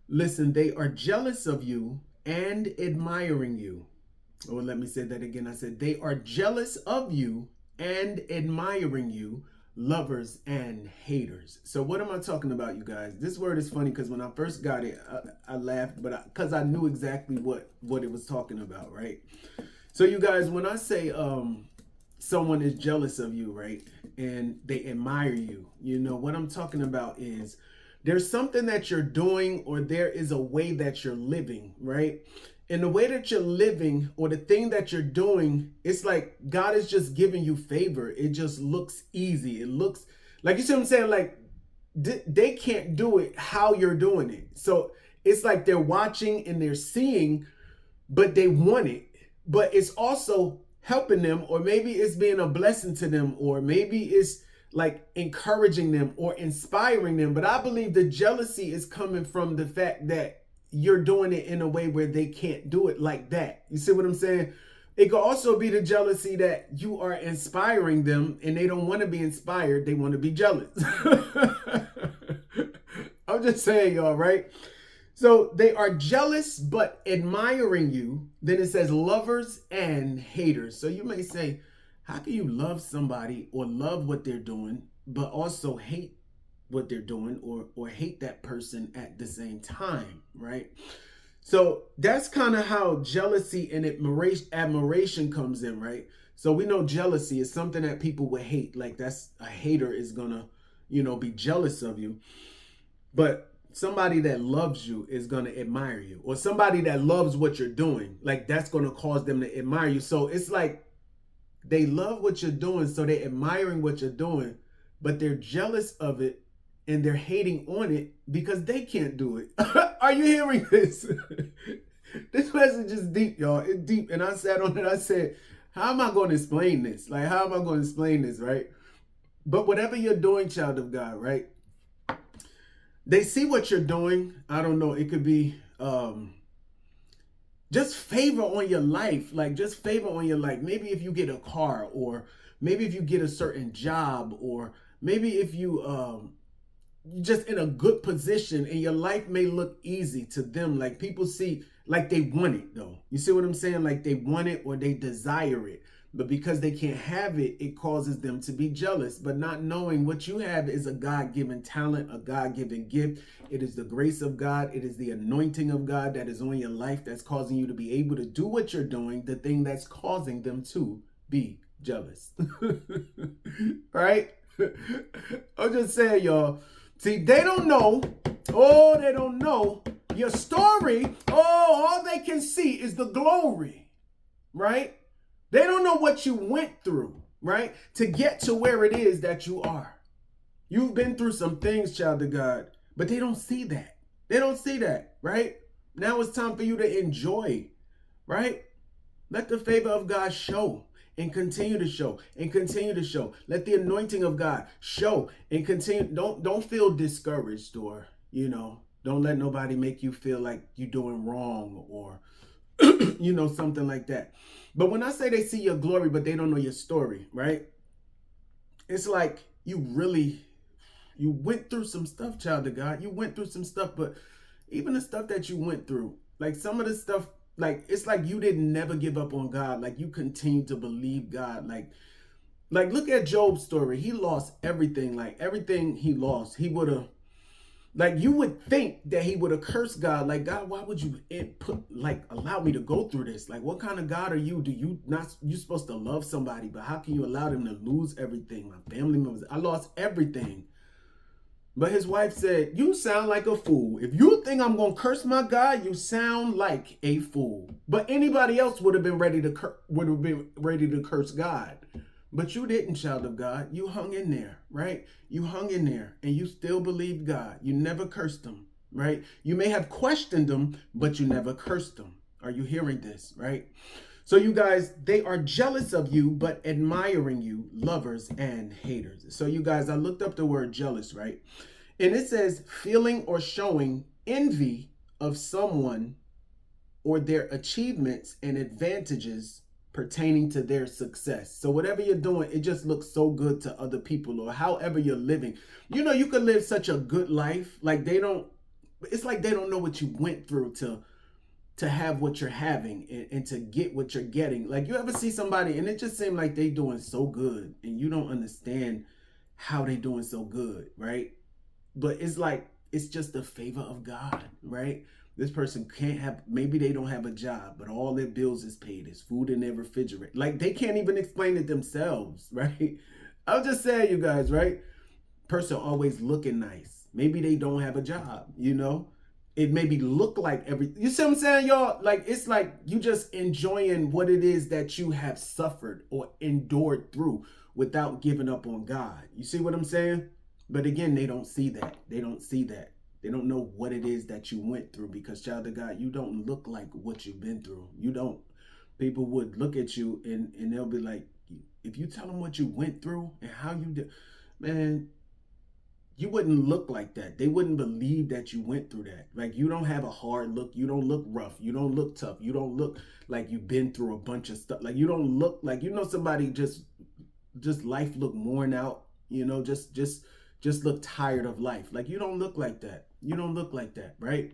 Listen, they are jealous of you and admiring you. Or let me say that again. I said, they are jealous of you and admiring you, lovers and haters. So, what am I talking about, you guys? This word is funny because when I first got it, I laughed, but because I knew exactly what it was talking about, right? So, you guys, when I say someone is jealous of you, right, and they admire you, what I'm talking about is there's something that you're doing, or there is a way that you're living, right? And the way that you're living, or the thing that you're doing, it's like God is just giving you favor. It just looks easy. It looks like, you see what I'm saying? Like they can't do it how you're doing it. So it's like they're watching and they're seeing, but they want it. But it's also helping them, or maybe it's being a blessing to them, or maybe it's like encouraging them or inspiring them. But I believe the jealousy is coming from the fact that you're doing it in a way where they can't do it like that. You see what I'm saying? It could also be the jealousy that you are inspiring them and they don't want to be inspired. They want to be jealous. I'm just saying, y'all, right? So they are jealous but admiring you. Then it says lovers and haters. So you may say, how can you love somebody or love what they're doing, but also hate what they're doing, or hate that person at the same time, right? So that's kind of how jealousy and admiration comes in, right? So we know jealousy is something that people would hate. Like, that's a hater is gonna, be jealous of you. But somebody that loves you is going to admire you, or somebody that loves what you're doing, like, that's going to cause them to admire you. So it's like they love what you're doing, so they're admiring what you're doing, but they're jealous of it and they're hating on it because they can't do it. Are you hearing this? This message is deep, y'all. It's deep. And I sat on it. I said, how am I going to explain this? Like, how am I going to explain this, right? But whatever you're doing, child of God, right? They see what you're doing. I don't know. It could be just favor on your life. Like, just favor on your life. Maybe if you get a car, or maybe if you get a certain job, or maybe if you just in a good position and your life may look easy to them. Like, people see, like, they want it though. You see what I'm saying? Like, they want it or they desire it. But because they can't have it, it causes them to be jealous. But not knowing what you have is a God-given talent, a God-given gift. It is the grace of God. It is the anointing of God that is on your life that's causing you to be able to do what you're doing, the thing that's causing them to be jealous. Right? I'm just saying, y'all. See, they don't know. Oh, they don't know your story. Oh, all they can see is the glory, right? They don't know what you went through, right, to get to where it is that you are. You've been through some things, child of God, but they don't see that. They don't see that, right? Now it's time for you to enjoy, right? Let the favor of God show and continue to show and continue to show. Let the anointing of God show and continue. Don't feel discouraged, or, don't let nobody make you feel like you're doing wrong, or something like that. But when I say they see your glory, but they don't know your story, right? It's like you went through some stuff, child of God. You went through some stuff, but even the stuff that you went through, like some of the stuff, like, it's like you didn't never give up on God. Like, you continue to believe God. Like look at Job's story. He lost everything. Like, everything he lost, he would have, like, you would think that he would have cursed God. Like, God, why would you allow me to go through this? Like, what kind of God are you? You supposed to love somebody, but how can you allow them to lose everything? My family members, I lost everything. But his wife said, you sound like a fool. If you think I'm going to curse my God, you sound like a fool. But anybody else would have been ready to curse God. But you didn't, child of God. You hung in there, right? You hung in there and you still believed God. You never cursed him, right? You may have questioned him, but you never cursed him. Are you hearing this, right? So you guys, they are jealous of you, but admiring you, lovers and haters. So you guys, I looked up the word jealous, right? And it says feeling or showing envy of someone or their achievements and advantages pertaining to their success. So whatever you're doing, it just looks so good to other people, or however you're living. You could live such a good life. Like, they don't, It's like they don't know what you went through to have what you're having, and to get what you're getting. Like, you ever see somebody and it just seems like they doing so good and you don't understand how they doing so good, right? But it's like, it's just the favor of God, right? This person can't have, maybe they don't have a job, but all their bills is paid. There's food in their refrigerator. Like, they can't even explain it themselves, right? I'll just say, you guys, right? Person always looking nice. Maybe they don't have a job, you know? It maybe look like you see what I'm saying, y'all? Like, it's like you just enjoying what it is that you have suffered or endured through without giving up on God. You see what I'm saying? But again, they don't see that. They don't see that. They don't know what it is that you went through, because, child of God, you don't look like what you've been through. You don't. People would look at you and they'll be like, if you tell them what you went through and how you did, man, you wouldn't look like that. They wouldn't believe that you went through that. Like, you don't have a hard look. You don't look rough. You don't look tough. You don't look like you've been through a bunch of stuff. Like, you don't look like, somebody just life look worn out, just look tired of life. Like, you don't look like that. You don't look like that, right?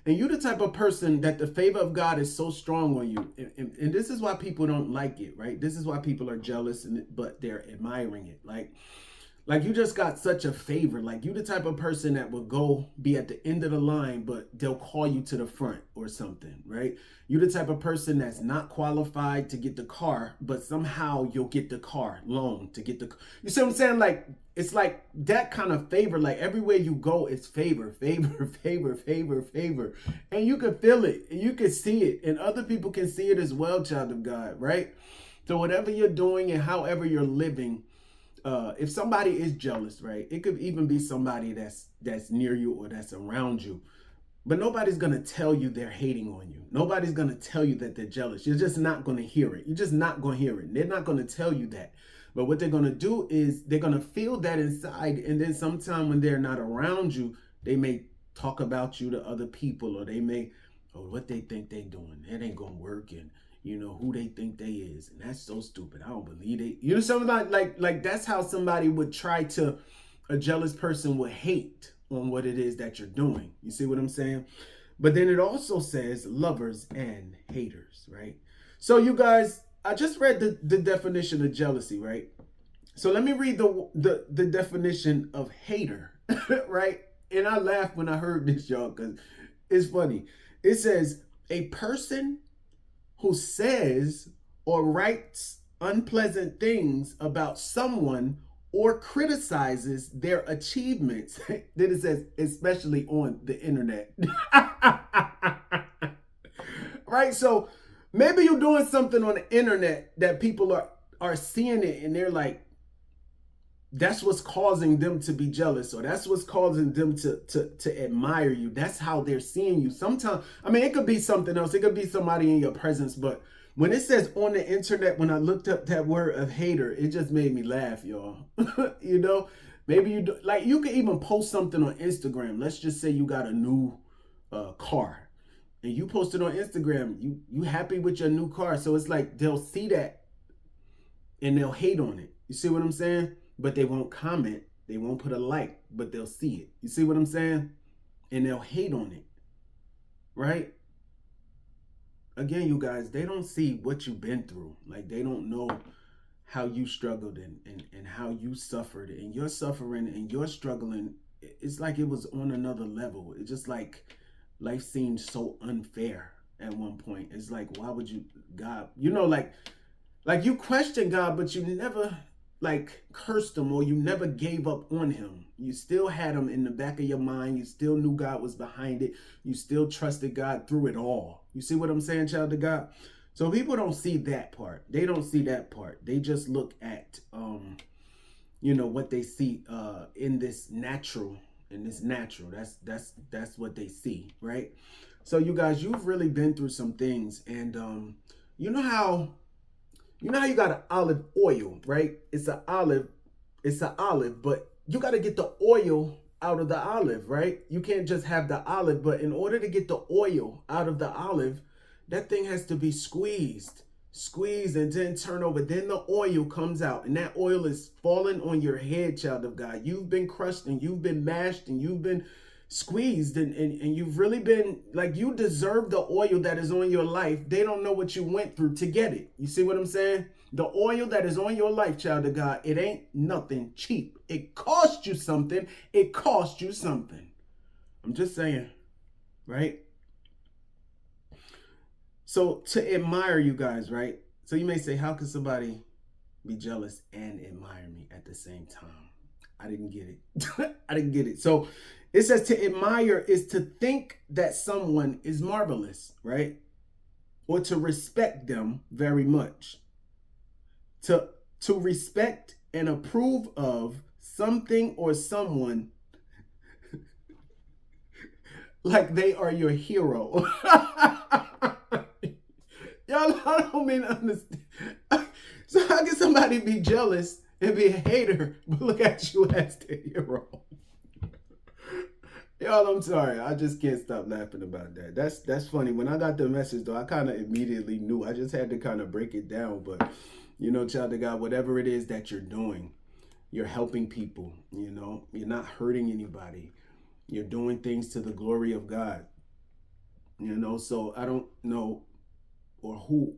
And you're the type of person that the favor of God is so strong on you. And this is why people don't like it, right? This is why people are jealous, but they're admiring it. Like, you just got such a favor. Like, you the type of person that will go be at the end of the line, but they'll call you to the front or something, right? You the type of person that's not qualified to get the car, but somehow you'll get the car loan to get you see what I'm saying? Like, it's like that kind of favor. Like, everywhere you go, it's favor, favor, favor, favor, favor. And you can feel it and you can see it, and other people can see it as well, child of God, right? So whatever you're doing and however you're living, if somebody is jealous, right? It could even be somebody that's near you or that's around you. But nobody's going to tell you they're hating on you. Nobody's going to tell you that they're jealous. You're just not going to hear it. You're just not going to hear it. They're not going to tell you that. But what they're going to do is they're going to feel that inside. And then sometime when they're not around you, they may talk about you to other people, or they may, what they think they doing. That ain't going to work. And who they think they is, and that's so stupid. I don't believe it. Something like that's how somebody would try to, a jealous person would hate on what it is that you're doing. You see what I'm saying? But then it also says lovers and haters, right? So you guys, I just read the definition of jealousy, right? So let me read the definition of hater, right? And I laughed when I heard this, y'all, because it's funny. It says a person who says or writes unpleasant things about someone or criticizes their achievements. Then it says, especially on the internet. Right? So maybe you're doing something on the internet that people are seeing it, and they're like, that's what's causing them to be jealous, or that's what's causing them to admire you. That's how they're seeing you. Sometimes, I mean, it could be something else. It could be somebody in your presence. But when it says on the internet, when I looked up that word of hater, it just made me laugh, y'all. Maybe you do, like, you could even post something on Instagram. Let's just say you got a new car, and you post it on Instagram. You happy with your new car. So it's like they'll see that and they'll hate on it. You see what I'm saying? But they won't comment. They won't put a like, but they'll see it. You see what I'm saying? And they'll hate on it, right? Again, you guys, they don't see what you've been through. Like, they don't know how you struggled and how you suffered, and your suffering and your struggling. It's like it was on another level. It's just like life seemed so unfair at one point. It's like, why would you, God, like you question God, but you never like cursed him, or you never gave up on him. You still had him in the back of your mind. You still knew God was behind it. You still trusted God through it all. You see what I'm saying, child of God? So people don't see that part. They don't see that part. They just look at, what they see in this natural. That's what they see, right? So you guys, you've really been through some things, and you know how you got an olive oil, right? It's an olive, but you got to get the oil out of the olive, right? You can't just have the olive, but in order to get the oil out of the olive, that thing has to be squeezed, and then turn over. Then the oil comes out, and that oil is falling on your head, child of God. You've been crushed, and you've been mashed, and you've been squeezed and you've really been like, you deserve the oil that is on your life. They don't know what you went through to get it. You see what I'm saying? The oil that is on your life, child of God, it ain't nothing cheap. It cost you something. It cost you something. I'm just saying, right? So to admire you guys, right? So you may say, how can somebody be jealous and admire me at the same time? I didn't get it. I didn't get it. So it says to admire is to think that someone is marvelous, right? Or to respect them very much. To respect and approve of something or someone like they are your hero. Y'all, I don't mean to understand. So how can somebody be jealous and be a hater, but look at you as the hero? Y'all, I'm sorry. I just can't stop laughing about that. That's funny. When I got the message, though, I kind of immediately knew. I just had to kind of break it down. But, you know, child of God, whatever it is that you're doing, you're helping people, you know. You're not hurting anybody. You're doing things to the glory of God, you know. So I don't know or who,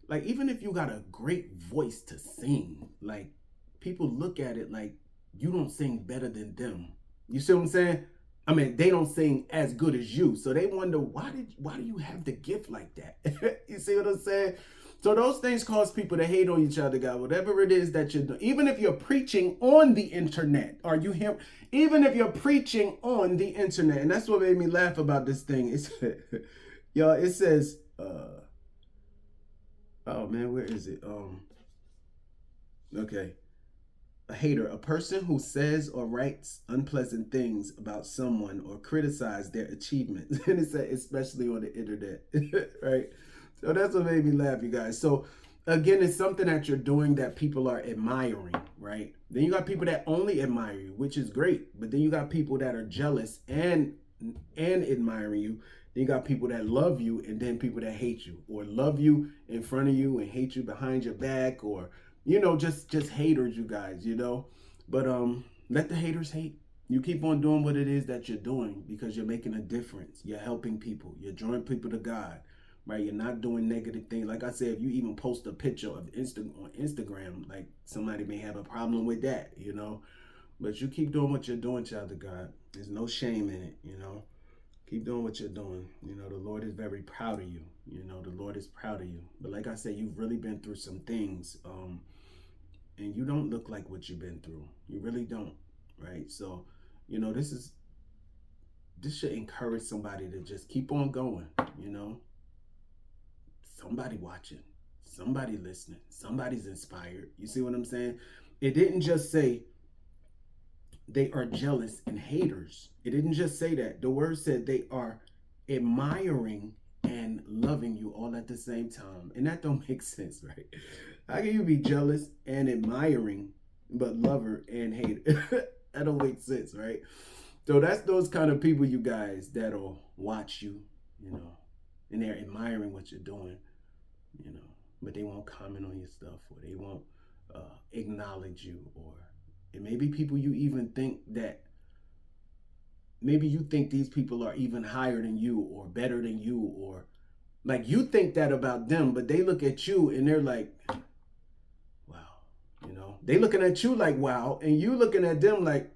like, even if you got a great voice to sing, like, people look at it like you don't sing better than them. You see what I'm saying? I mean, they don't sing as good as you. So they wonder, why do you have the gift like that? You see what I'm saying? So those things cause people to hate on each other, God. Whatever it is that you're doing, even if you're preaching on the internet, are you here? Even if you're preaching on the internet, and that's what made me laugh about this thing. It's, y'all, it says, oh man, where is it? Okay. A hater, a person who says or writes unpleasant things about someone or criticize their achievements. And it said, especially on the internet, right? So that's what made me laugh, you guys. So again, it's something that you're doing that people are admiring, right? Then you got people that only admire you, which is great. But then you got people that are jealous and admiring you. Then you got people that love you and then people that hate you, or love you in front of you and hate you behind your back, or, you know, just haters, you guys, you know. But let the haters hate. You keep on doing what it is that you're doing because you're making a difference. You're helping people. You're drawing people to God, right? You're not doing negative things. Like I said, if you even post a picture of on Instagram, like, somebody may have a problem with that, you know. But you keep doing what you're doing, child of God. There's no shame in it, you know. Keep doing what you're doing. You know, the Lord is very proud of you. You know, the Lord is proud of you. But like I said, you've really been through some things. And you don't look like what you've been through. You really don't, right? So, you know, this should encourage somebody to just keep on going, you know. Somebody watching, somebody listening, somebody's inspired. You see what I'm saying? It didn't just say they are jealous and haters. It didn't just say that. The word said they are admiring and loving you all at the same time. And that don't make sense, right? How can you be jealous and admiring, but lover and hater? That don't make sense, right? So that's those kind of people, you guys, that'll watch you, you know, and they're admiring what you're doing, you know, but they won't comment on your stuff, or they won't acknowledge you, or it may be people you even think that, maybe you think these people are even higher than you or better than you, or like you think that about them, but they look at you and they're like, wow, you know, they looking at you like, wow, and you looking at them like,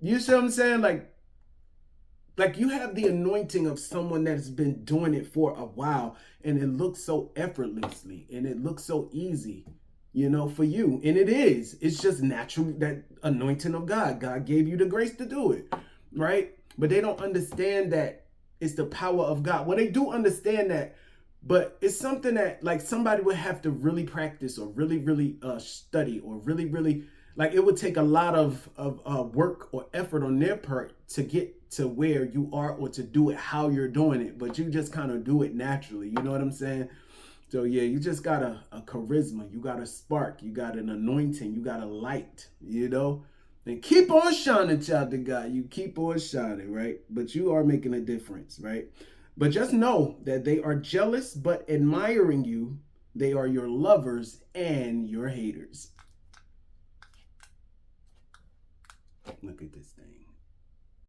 you see what I'm saying? Like you have the anointing of someone that's been doing it for a while, and it looks so effortlessly and it looks so easy, you know, for you. And it is. It's just natural, that anointing of God. God gave you the grace to do it, right? But they don't understand that it's the power of God. Well, they do understand that, but it's something that, like, somebody would have to really practice, or really study, or really, like, it would take a lot of work or effort on their part to get to where you are, or to do it how you're doing it. But you just kind of do it naturally. You know what I'm saying? So yeah, you just got a charisma, you got a spark, you got an anointing, you got a light, you know? And keep on shining, child of God. You keep on shining, right? But you are making a difference, right? But just know that they are jealous but admiring you. They are your lovers and your haters. Look at this thing.